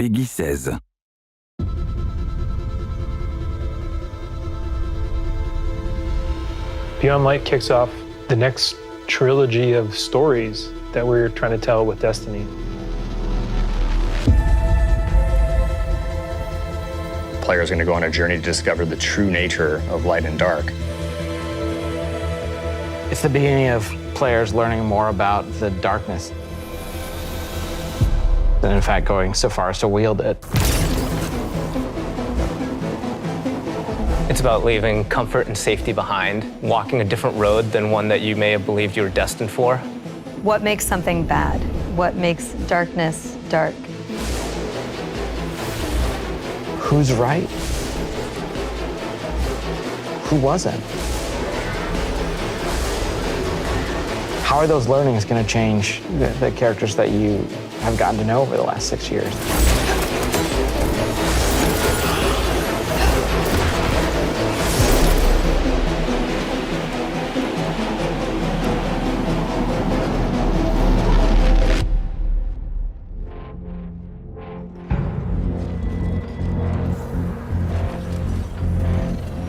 Peggy 16. Beyond Light kicks off the next trilogy of stories that we're trying to tell with Destiny. Players are going to go on a journey to discover the true nature of light and dark. It's the beginning of players learning more about the darkness, and in fact going so far as to wield it. It's about leaving comfort and safety behind, walking a different road than one that you may have believed you were destined for. What makes something bad? What makes darkness dark? Who's right? Who wasn't? How are those learnings going to change the characters that you have gotten to know over the last 6 years?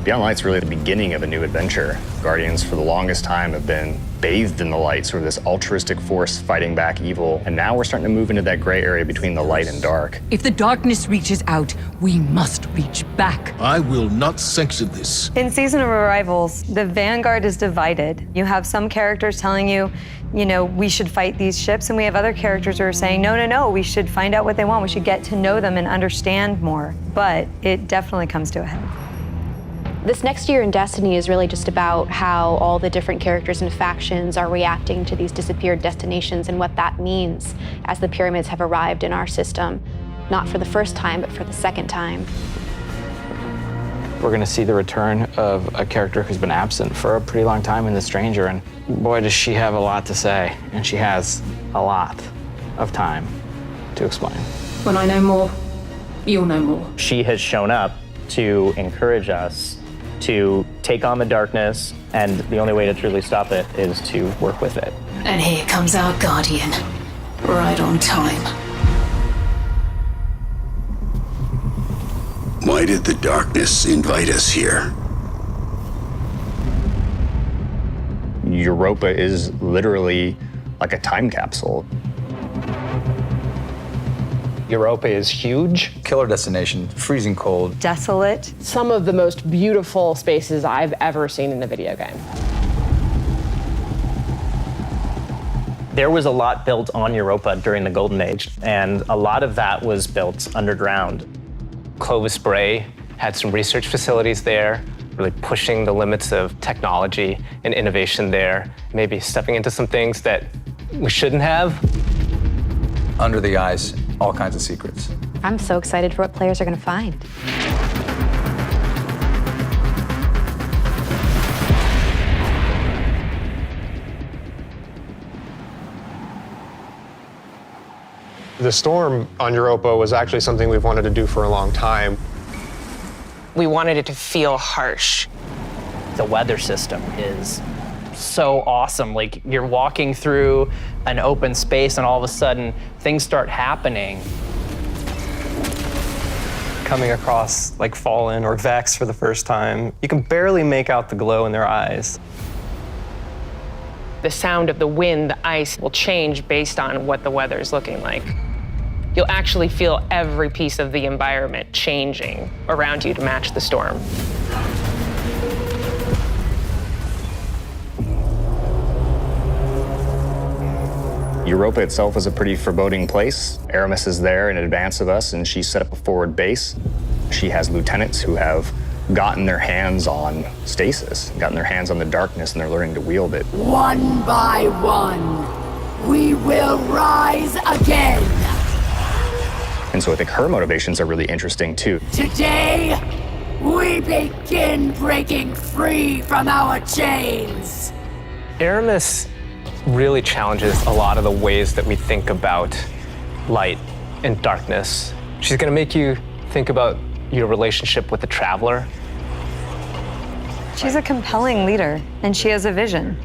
Beyond Light's really the beginning of a new adventure. Guardians, for the longest time, have been bathed in the light, sort of this altruistic force fighting back evil. And now we're starting to move into that gray area between the light and dark. If the darkness reaches out, we must reach back. I will not sanction this. In Season of Arrivals, the Vanguard is divided. You have some characters telling you, we should fight these ships, and we have other characters who are saying, no, we should find out what they want. We should get to know them and understand more. But it definitely comes to a head. This next year in Destiny is really just about how all the different characters and factions are reacting to these disappeared destinations and what that means as the pyramids have arrived in our system, not for the first time, but for the second time. We're going to see the return of a character who's been absent for a pretty long time in The Stranger, and boy, does she have a lot to say, and she has a lot of time to explain. When I know more, you'll know more. She has shown up to encourage us to take on the darkness, and the only way to truly stop it is to work with it. And here comes our Guardian, right on time. Why did the darkness invite us here? Europa is literally like a time capsule. Europa is huge. Killer destination, freezing cold. Desolate. Some of the most beautiful spaces I've ever seen in a video game. There was a lot built on Europa during the Golden Age, and a lot of that was built underground. Clovis Bray had some research facilities there, really pushing the limits of technology and innovation there, maybe stepping into some things that we shouldn't have. Under the ice, all kinds of secrets. I'm so excited for what players are going to find. The storm on Europa was actually something we've wanted to do for a long time. We wanted it to feel harsh. The weather system is so awesome. Like, you're walking through an open space and all of a sudden things start happening. Coming across like Fallen or Vex for the first time, you can barely make out the glow in their eyes. The sound of the wind, the ice will change based on what the weather is looking like. You'll actually feel every piece of the environment changing around you to match the storm. Europa itself is a pretty foreboding place. Aramis is there in advance of us, and she set up a forward base. She has lieutenants who have gotten their hands on stasis, gotten their hands on the darkness, and they're learning to wield it. One by one, we will rise again. And so I think her motivations are really interesting too. Today, we begin breaking free from our chains. Aramis really challenges a lot of the ways that we think about light and darkness. She's going to make you think about your relationship with the Traveler. She's a compelling leader, and she has a vision.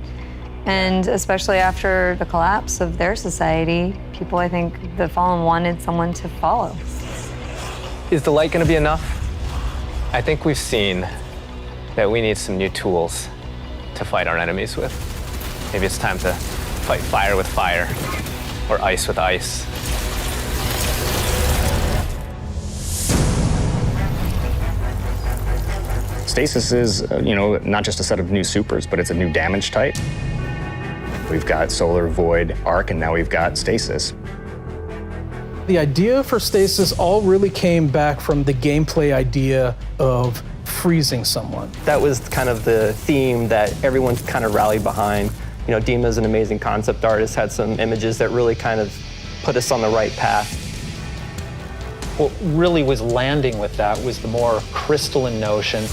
And especially after the collapse of their society, people, I think, the Fallen wanted someone to follow. Is the light going to be enough? I think we've seen that we need some new tools to fight our enemies with. Maybe it's time to fight fire with fire, or ice with ice. Stasis is, not just a set of new supers, but it's a new damage type. We've got Solar, Void, Arc, and now we've got Stasis. The idea for Stasis all really came back from the gameplay idea of freezing someone. That was kind of the theme that everyone kind of rallied behind. Dima's an amazing concept artist, had some images that really kind of put us on the right path. What really was landing with that was the more crystalline notion.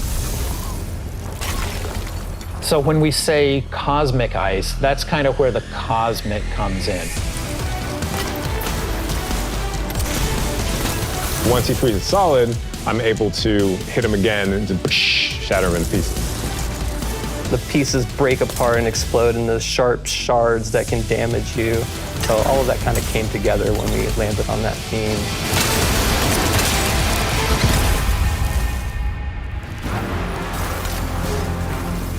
So when we say cosmic ice, that's kind of where the cosmic comes in. Once he freezes solid, I'm able to hit him again and just shatter him into pieces. The pieces break apart and explode into sharp shards that can damage you. So all of that kind of came together when we landed on that theme.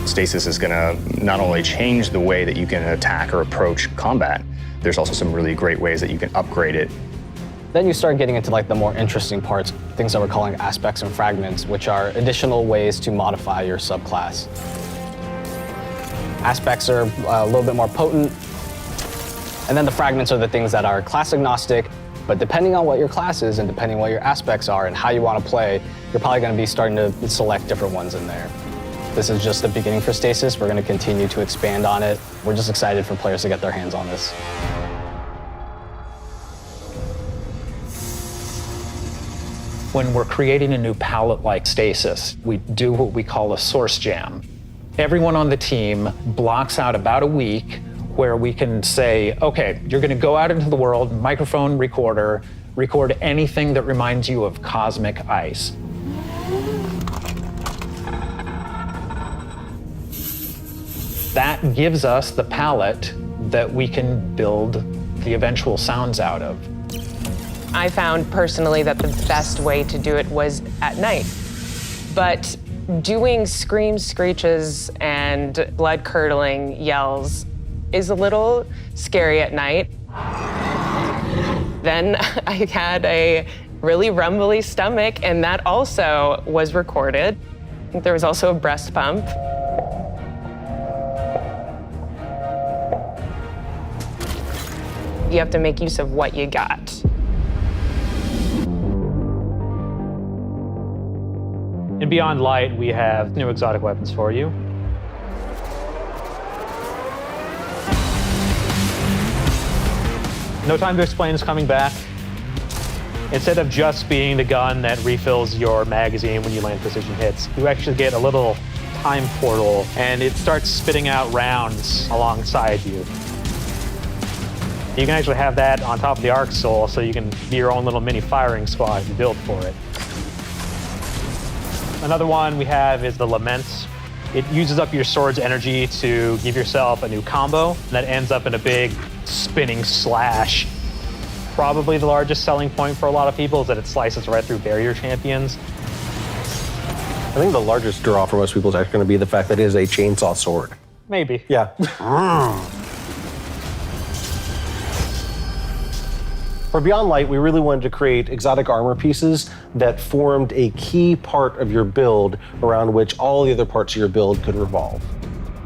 Stasis is going to not only change the way that you can attack or approach combat, there's also some really great ways that you can upgrade it. Then you start getting into the more interesting parts, things that we're calling aspects and fragments, which are additional ways to modify your subclass. Aspects are a little bit more potent, and then the fragments are the things that are class agnostic, but depending on what your class is and depending on what your aspects are and how you want to play, you're probably going to be starting to select different ones in there. This is just the beginning for Stasis. We're going to continue to expand on it. We're just excited for players to get their hands on this. When we're creating a new palette like Stasis, we do what we call a source jam. Everyone on the team blocks out about a week where we can say, okay, you're going to go out into the world, microphone, recorder, record anything that reminds you of cosmic ice. That gives us the palette that we can build the eventual sounds out of. I found personally that the best way to do it was at night. But doing screams, screeches, and blood-curdling yells is a little scary at night. Then I had a really rumbly stomach, and that also was recorded. There was also a breast pump. You have to make use of what you got. In Beyond Light, we have new exotic weapons for you. No Time to Explain is coming back. Instead of just being the gun that refills your magazine when you land precision hits, you actually get a little time portal, and it starts spitting out rounds alongside you. You can actually have that on top of the Arc Soul, so you can be your own little mini firing squad if you build for it. Another one we have is the Laments. It uses up your sword's energy to give yourself a new combo that ends up in a big spinning slash. Probably the largest selling point for a lot of people is that it slices right through barrier champions. I think the largest draw for most people is actually going to be the fact that it is a chainsaw sword. Maybe. Yeah. For Beyond Light, we really wanted to create exotic armor pieces that formed a key part of your build around which all the other parts of your build could revolve.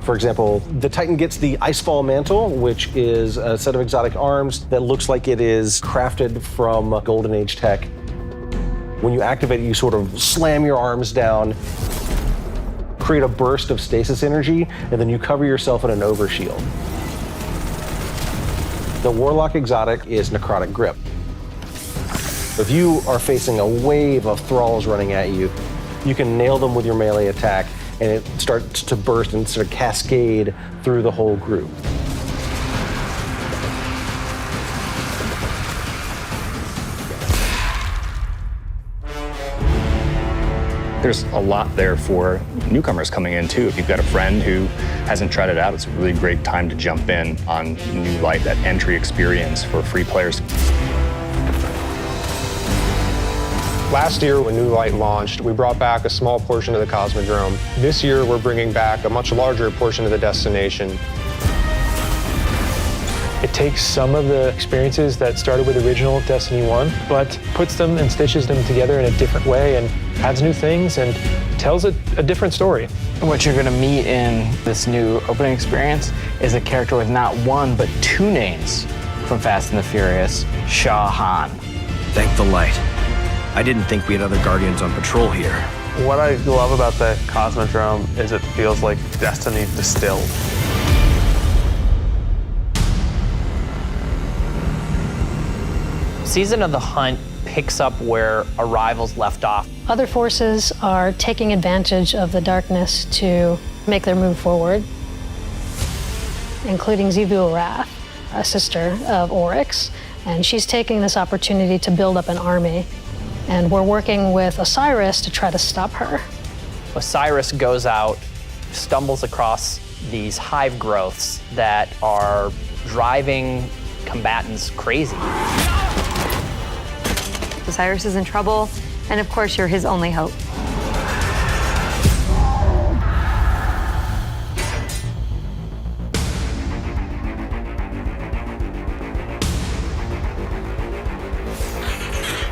For example, the Titan gets the Icefall Mantle, which is a set of exotic arms that looks like it is crafted from Golden Age tech. When you activate it, you sort of slam your arms down, create a burst of stasis energy, and then you cover yourself in an overshield. The Warlock exotic is Necrotic Grip. If you are facing a wave of thralls running at you, you can nail them with your melee attack, and it starts to burst and sort of cascade through the whole group. There's a lot there for newcomers coming in too. If you've got a friend who hasn't tried it out, it's a really great time to jump in on New Light, that entry experience for free players. Last year, when New Light launched, we brought back a small portion of the Cosmodrome. This year, we're bringing back a much larger portion of the destination. It takes some of the experiences that started with original Destiny 1, but puts them and stitches them together in a different way and adds new things and tells a different story. What you're gonna meet in this new opening experience is a character with not one, but two names from Fast and the Furious, Shah Han. Thank the light. I didn't think we had other Guardians on patrol here. What I love about the Cosmodrome is it feels like Destiny distilled. Season of the Hunt picks up where Arrival's left off. Other forces are taking advantage of the darkness to make their move forward, including Xivu Arath, a sister of Oryx, and she's taking this opportunity to build up an army. And we're working with Osiris to try to stop her. Osiris goes out, stumbles across these hive growths that are driving combatants crazy. Osiris is in trouble, and of course, you're his only hope.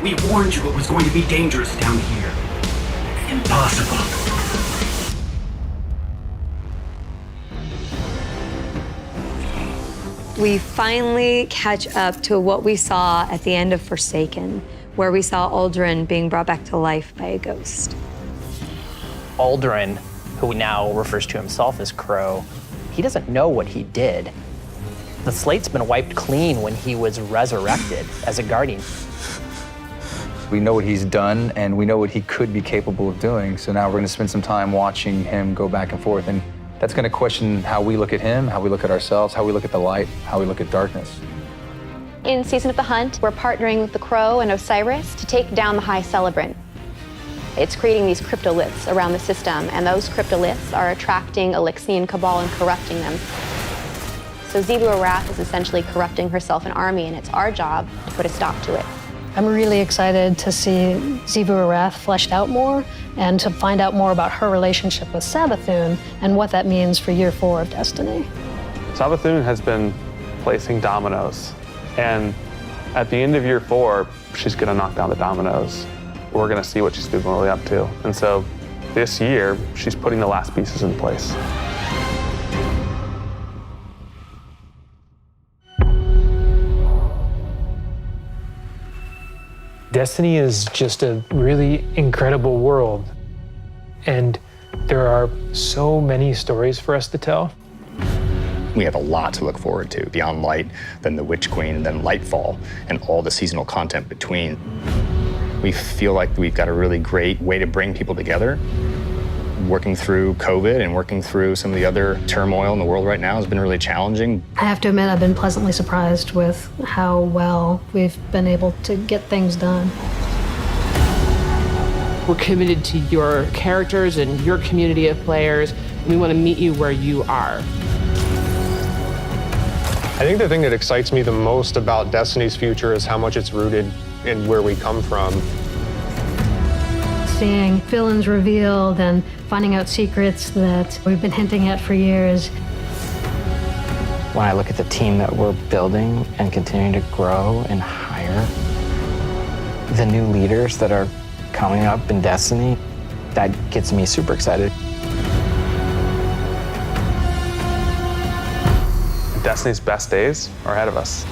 We warned you it was going to be dangerous down here. Impossible. We finally catch up to what we saw at the end of Forsaken, where we saw Aldrin being brought back to life by a ghost. Aldrin, who now refers to himself as Crow, he doesn't know what he did. The slate's been wiped clean when he was resurrected as a Guardian. We know what he's done, and we know what he could be capable of doing, so now we're going to spend some time watching him go back and forth, and that's going to question how we look at him, how we look at ourselves, how we look at the light, how we look at darkness. In Season of the Hunt, we're partnering with the Crow and Osiris to take down the High Celebrant. It's creating these cryptoliths around the system, and those cryptoliths are attracting Elixian Cabal and corrupting them. So Xivu Arath is essentially corrupting herself and army, and it's our job to put a stop to it. I'm really excited to see Xivu Arath fleshed out more and to find out more about her relationship with Savathun and what that means for year 4 of Destiny. Savathun has been placing dominoes, and at the end of year 4, she's gonna knock down the dominoes. We're gonna see what she's been really up to. And so this year, she's putting the last pieces in place. Destiny is just a really incredible world, and there are so many stories for us to tell. We have a lot to look forward to, beyond Light, then the Witch Queen, and then Lightfall, and all the seasonal content between. We feel like we've got a really great way to bring people together. Working through COVID and working through some of the other turmoil in the world right now has been really challenging. I have to admit, I've been pleasantly surprised with how well we've been able to get things done. We're committed to your characters and your community of players. We want to meet you where you are. I think the thing that excites me the most about Destiny's future is how much it's rooted in where we come from. Seeing villains revealed and finding out secrets that we've been hinting at for years. When I look at the team that we're building and continuing to grow and hire, the new leaders that are coming up in Destiny, that gets me super excited. Destiny's best days are ahead of us.